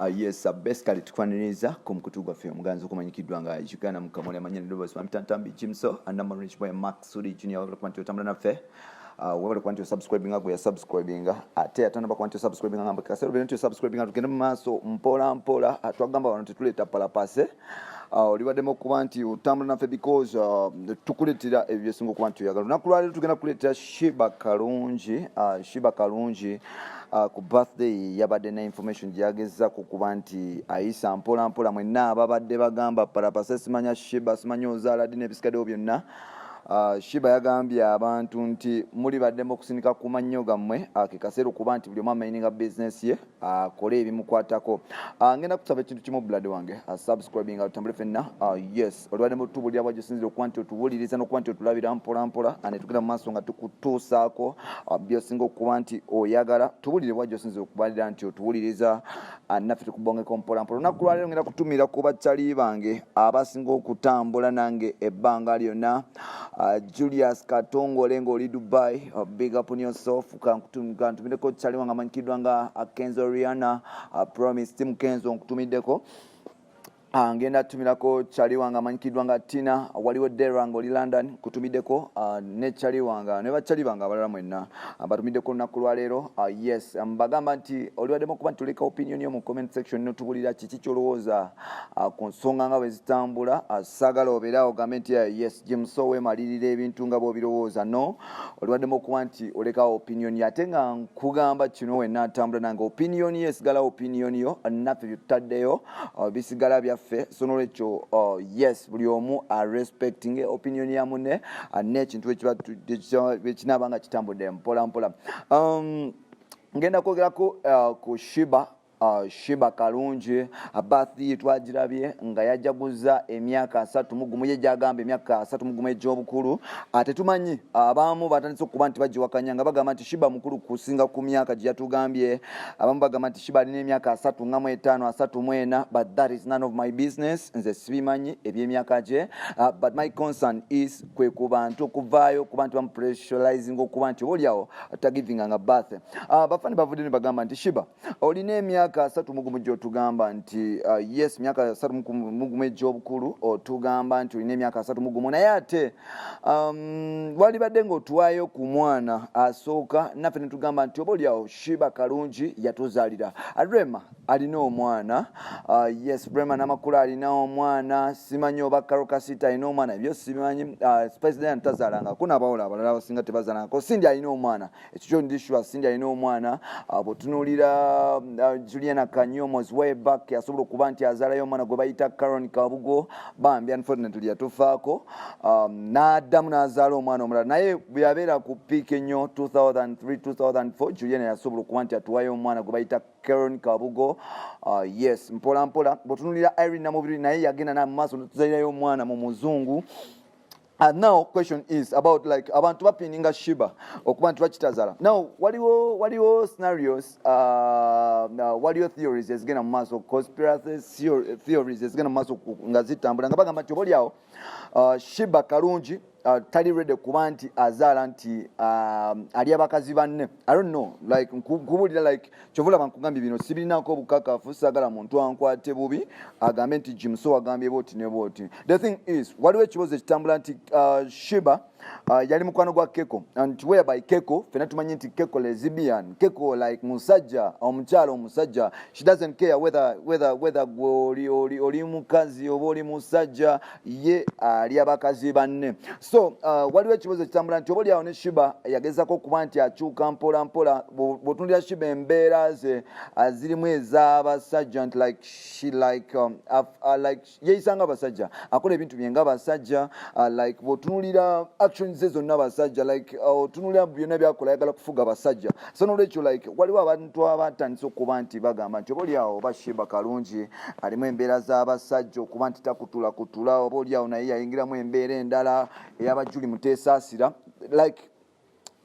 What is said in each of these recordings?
Yes, basically tukwaniriza ku mukutu gwaffe omuganzi okumanyikiddwa nga Uganda mukamuli amanyani Dobos Mamitantambi Jimso and Rich Boy Max Sudi Junior wabula kuba nti otambula naffe wabula kuba nti osubscribinga gwe yasubscribinga ate atanaba kuba nti osubscribinga ngamba kasero bino nti osubscribinga tugende mu maaso mpola mpola twagamba wano tetuleeta palapase olibaddemu okuba nti otambula naffe because tukuleetera ebyo byesinga okuba nti oyagala olunaku lwaleero tugenda kuleetera Shiba Kalungi ku birthday yabadde na information gyagezako kuba nti ayisa mpola mpola mwenna ababadde bagamba palapase simanya Shiba simanya ozaala ddi n'ebisikaddewo byonna. Shiba yagambye abantu nti muli baddemu okusindika ku mannyo gammwe ke kaseera okuba nti buli omu amaininga business ye akole ebimukwatako. Ngenda kusaba ekintu kimu bulade wange subscribing atambule fenna yes olibaddemu tubulira bwajjo sinzira okuba nti otuwuliriza n'okuba nti otulabira mpola mpola ne tugenda mu maaso nga tukutuusaako byosinga okuba nti oyagala tubulire bwajjo sinzira okubalira nti otuwuliriza naffe tukubongeko mpola mpola. Olunaku lwaleero ngenda kutumira ku bakyali bange abasinga okutambula nange ebbanga lyonna. Julius Katongole ng'oli Dubai, big up on yourself. Kantumideko chali wanga manyikiddwa nga Kenzo Rihanna, Promise Team Kenzo nkutumideko. Ngenda tumirako chali wanga manyikiddwa nga Tina, waliwo Dera ng'oli London kutumideko ne chali wanga ne bachali banga abalala mwenna batumideko olunaku lwaleero. Yes mbagamba nti olibaddemu okuba nti oleka opinion yo mu comment section n'otubulira kiki kyolowooza ku nsonga nga bwe zitambula. Saagala obeera ogambe nti yes Jimso weemalirira ebintu nga bw'obirowooza no olibaddemu okuba nti oleka opinion yo ate nga nkugamba kino wenna atambula nange opinion yo esigala opinion yo naffe byetutaddeyo bisigala bya so nolwekyo yes buli omu respecting opinion ya munne n'ekintu ekinaba nga kitambudde mpola mpola. Ngenda kwogerako ku Shiba Kalungi birthday twagirabye nga yajaguza emyaka 31 ye gyagamba emyaka 31 egy'obukulu. Ate tumanyi abamu batandise okuba nti bagiwakanya nga bagamba nti Shiba mukulu kusinga ku myaka gye yatugambye. Abamu bagamba nti Shiba alina emyaka 35 34 but that is none of my business. Nze sibimanyi eby'emyaka gye but my concern is kwe ku bantu okuvaayo kuba nti bamupressurizing okuba nti oliawo tagiving nga birthday. Bafani bavudde ne bagamba nti Shiba olina emyaka 31 gy'otugamba nti yes myaka 31 egy'obukulu otugamba nti olina emyaka 31 naye ate walibadde ng'otuwaayo ku mwana asooka naffe ne tugamba nti oba oliawo Shiba Kalungi yatuzaalira. Rema alina omwana yes Rema n'amakulu alina omwana simanyi oba Karokasita alina omwana ebyo simanyi. Spice Diana tazaalangako n'abawala abalala abasinga tebazaalangako. Cindy alina omwana ekyo ndishwa Cindy alina omwana bw'otunuulira Juliana Kanyomo's way back yasobola okuba nti azaalayo omwana gwe bayita Caron Kabugo bambi unfortunately yatufaako n'addamu n'azaala omwana omulala naye bwe yabeera ku piik ennyo 2003-2004 Juliana yasobola okuba nti atuwayo omwana gwe bayita Caron Kabugo. Yes mpola mpola bw'otunuulira Irene Namubiri naye yagenda na mu maaso n'atuzaalirayo omwana mu muzungu. And now question is about like abantu bapininga Shiba okuba nti bakitazala. Now waliwo scenarios waliwo theories ezigenda mu maaso conspiracy theories ezigenda mu maaso nga zitambula nga bagamba nti oliawo Shiba Kalungi tali ready kuba nti azaala nti ali abakazi banne. I don't know like nkubulira like kyovula bankugambye bino sibirinako obukakafu saagala muntu ankwate bubi agambe nti Jimso agambye boti ne boti. The thing is waliwo ekibuzo ekitambula nti Shiba yali mukwano gwa Keko and whereby Keko fena tumanyi nti Keko lesbian Keko like musajja omukyalo omusajja she doesn't care whether oli mukazi oba oli musajja ye ali abakazi banne. So waliwo ekibuzo ekitambula nti oba oliawo ne Shiba yagezako okuba nti akyuka mpola mpola bw'otunuulira Shiba embeera ze zirimu ez'abasajja nti like she like yeeyisanga abasajja akola ebintu bye nga abasajja like bw'otunuulira actions ze zonna abasajja like otunuulira byonna byakola ayagala kufuga abasajja. So nolwekyo like waliwo abantu abatandise okuba nti bagamba nti oba oliawo oba Shiba Kalungi alimu embeera z'abasajja okuba nti takutula oba oliawo naye yayingiramu embeera endala ey'abajuli muteesaasira like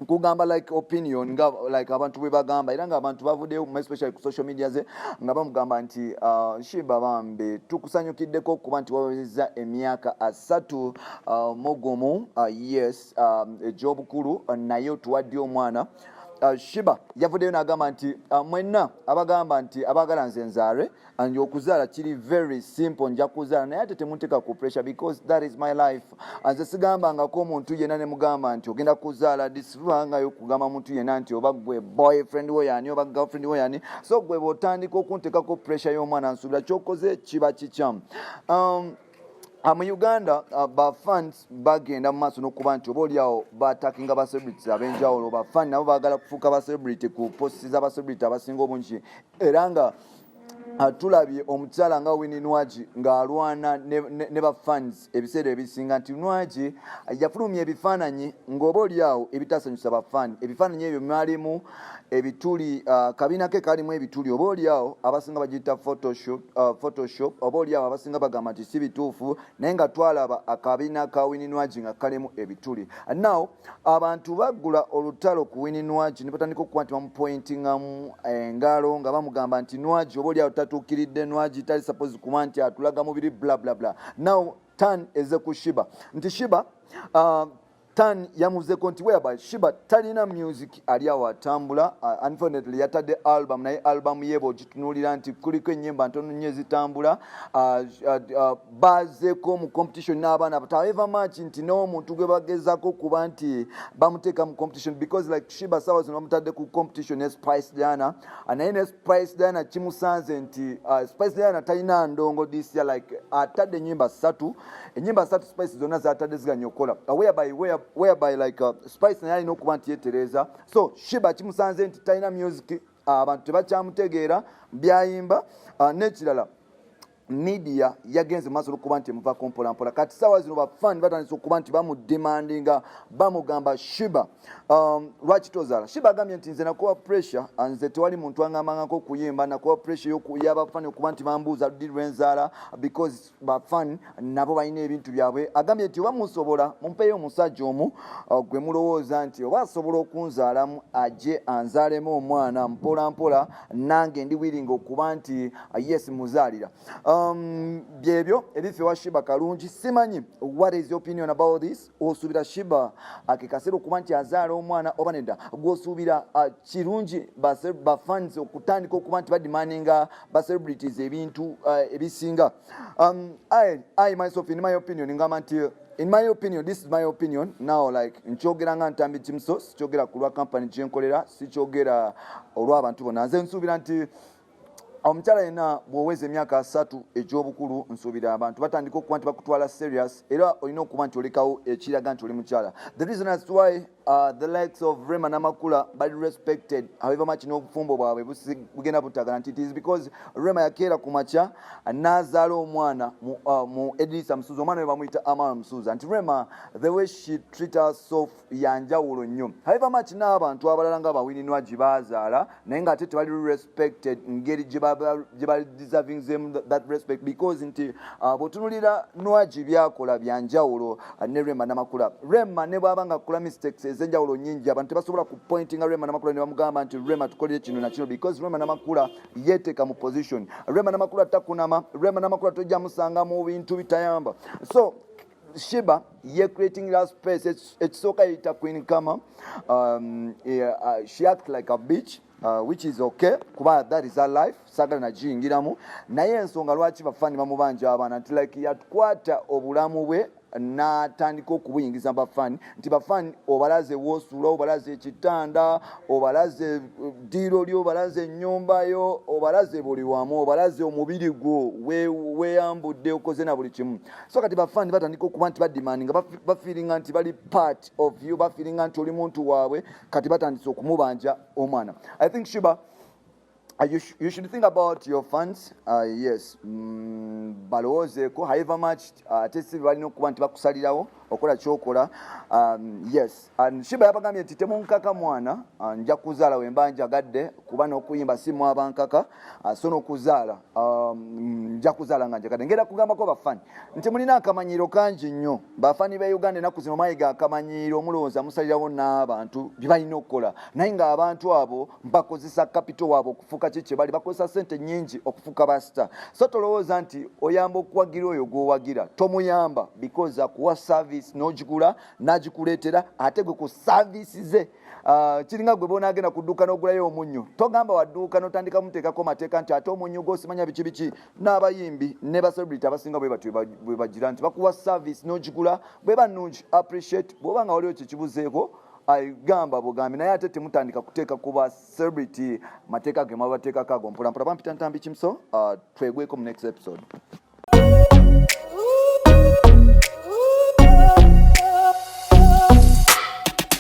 nkugamba like opinion nga like abantu bwe bagamba era nga abantu bavuddeyo especially ku social media ze nga bamugamba nti Shiba bambe tukusanyukiddeko okuba nti wawezezza emyaka 3 mogomu yes egy'obukulu naye otuwadde omwana Shiba yavuddeyo n'agamba nti mwenna abagamba nti abagala nze nzaale and okuzaala kiri very simple, nja kuzaala naye ate temunteeka ku pressure because that is my life. Nze sigambangako omuntu yenna ne mugamba nti ogenda kuzaala disibangayo kugamba muntu yenna nti oba gwe boyfriend wo yani oba girlfriend wo yani. So gwe bw'otandika okunteekako pressure y'omwana nsuubira kyokoze kiba kikyamu. Mu Uganda bafans bagenda mu maaso n'okuba nti oba oliawo batakinga ba celebrities ab'enjawulo. Bafani nabo baagala kufuuka ba celebrity ku posti za ba celebrity abasinga obungi era nga tulabye omukyala nga Winnie Nwagi ng'alwana ne bafans ebiseera ebisinga nti Nwagi yafulumya ebifaananyi ng'oba oliawo ebitasanyusa bafani. Ebifaananyi ebyo mwalimu ebituli kabina ke kalimu ebituli oba oliawo abasinga bagiyita photoshop oba oliawo abasinga bagamba nti si bituufu naye nga twalaba akabina ka Winnie Nwagi nga kalimu ebituli. Now abantu baggula olutalo ku Winnie Nwagi ne batandika okuba nti bamupointingamu engalo nga bamugamba nti Nwagi oba oliawo tatuukiridde, Nwagi tali suppose kuba nti atulaga mubiri bla bla bla. Now turn eze ku Shiba nti Shiba Tan yamuzeko nti whereby Shiba talina music ali awo atambula. Unfortunately yatadde album naye album ye bw'ogitunuulira nti kuliko ennyimba ntono nnyo ezitambula. Bazeeko mu competition n'abaana but however much nti n'omuntu gwe bagezaako kuba nti bamuteeka mu competition because like Shiba sawa zino bamutadde ku competition ne Spice Diana naye ne Spice Diana kimusanze nti Spice Diana talina ndongo this year like atadde ennyimba 3 Spice zonna zatadde ziganya okukola whereby like Spice naye alina okuba nti yeetereza. So Shiba kimusanze nti talina music, abantu tebakyamutegeera byayimba n'ekirala media yagenze maaso n'okuba nti emuvaako mpolampola. Kati saawa zino bafani batandise okuba nti bamudemandinga bamugamba Shiba lwaki tozaala. Shiba agambye nti nze nakuwa pressure, nze tewali muntu angambangako okuyimba, nakuwa pressure y'abafani okuba nti bambuuza ludi lwenzaala because bafani nabo balina ebintu byabwe. Agambye nti oba musobola mumpeeyo omusajja omu gwe mulowooza nti oba asobola okunzaalamu ajje anzaalemu omwana mpolampola nange ndi willing okuba nti yes muzaalira. Byebyo ebife wa Shiba kalungi. Simanyi what is your opinion about this? Osuubira Shiba akekasera okuba nti azaala omwana oba nedda? Gwosuubira kirungi bafans okutandika okuba nti bademaninga ba celebrities ebintu ebisinga? I myself in my opinion ngamba nti in my opinion, this is my opinion now, like nkyogera nga ntambi Jimso, sikyogera ku lwa company gyenkolera, sikyogera olw'abantu bonna. Nze nsuubira nti omukyala yenna bw'oweza emyaka 3 egy'obukulu nsuubira abantu batandika okuba nti bakutwala serious era olina okuba nti olekawo ekiraga nti oli mukyala. The reason as why the likes of Rema Namakula bali respected however much n'obufumbo bwabwe bugenda butagala nti it is because Rema yakeera ku makya n'azaala omwana mu Edrisa Msuza, omwana we bamuyita Amara Msuza. Nti Rema the way she treat herself yanjawulo nnyo however much n'abantu abalala nga Winnie Nwagi bazaala naye ng'ate tebali respected ngeri gye bali deserving them that respect because nti bw'otunulira Nwagi byakola byanjawulo ne Rema Namakula. Rema ne bw'aba nga akola mistakes ezenjawulo nyingi abantu tebasobola ku pointinga Rema Namakula ne bamugamba nti Rema tukolere kino na kino because Rema Namakula yeeteeka mu position. Rema Namakula takunama, Rema Namakula tojja musanga mu bintu bitayamba. So Shiba ye creating that space. It's okay to Queen Kama. She acts like a bitch. Which is okay kuba that is her life sagala najingiramu naye ensonga lwaki bafani bamubanja abaana nti like yatukwata obulamu bwe n'atandika okubuyingiza bafani nti bafani obalaze wosula obalaze ekitanda obalaze diro lyo obalaze ennyumba yo obalaze buli wamu obalaze omubiri gwo weeyambudde okoze na buli kimu. So kati bafani batandika okuba nti bademandinga bafiiringa nti bali part of you, bafiiringa nti oli muntu waabwe kati batandise okumubanja omwana. I think Shiba you should think about your fans. Yes, balowoozeeko however much ate si balina okuba nti bakusalirawo okola kyokola. Yes, and Shiba yabagambye nti temunkaka mwana nja kuzaala wemba njagadde kuba n'okuyimba si mwabankaka so n'okuzaala nja kuzaala nga njagadde. Ngenda kugambako bafani nti mulina akamanyiiro kangi nnyo. Bafani ba Uganda ennaku zino mayiga akamanyiiro mulowooza musalirawo n'abantu bye balina okukola naye ng'abantu abo bakozesa capital waabwe okufuuka kye bali bakozesa ssente nnyingi okufuuka basita. So tolowooza nti oyamba okuwagira oyo gw'owagira tomuyamba because akuwa service service n'ogigula n'agikuleetera ate gwe ku service ze kiringa gwe bonaagenda ku dduuka n'ogulayo omunnyo togamba wadduuka n'otandika muteekako mateeka nti ate omunnyo gwosimanya biki biki n'abayimbi ne baselebrity abasinga bwe batyo bwe bagira nti bakuwa service n'ogigula bweba nnungi appreciate bw'oba nga waliwo kyekibuzeeko gamba bugambi naye ate temutandika kuteeka kuba celebrity mateeka ge mwabateekako ago mpolampola bampita ntambi kimso twegweko mu next episode.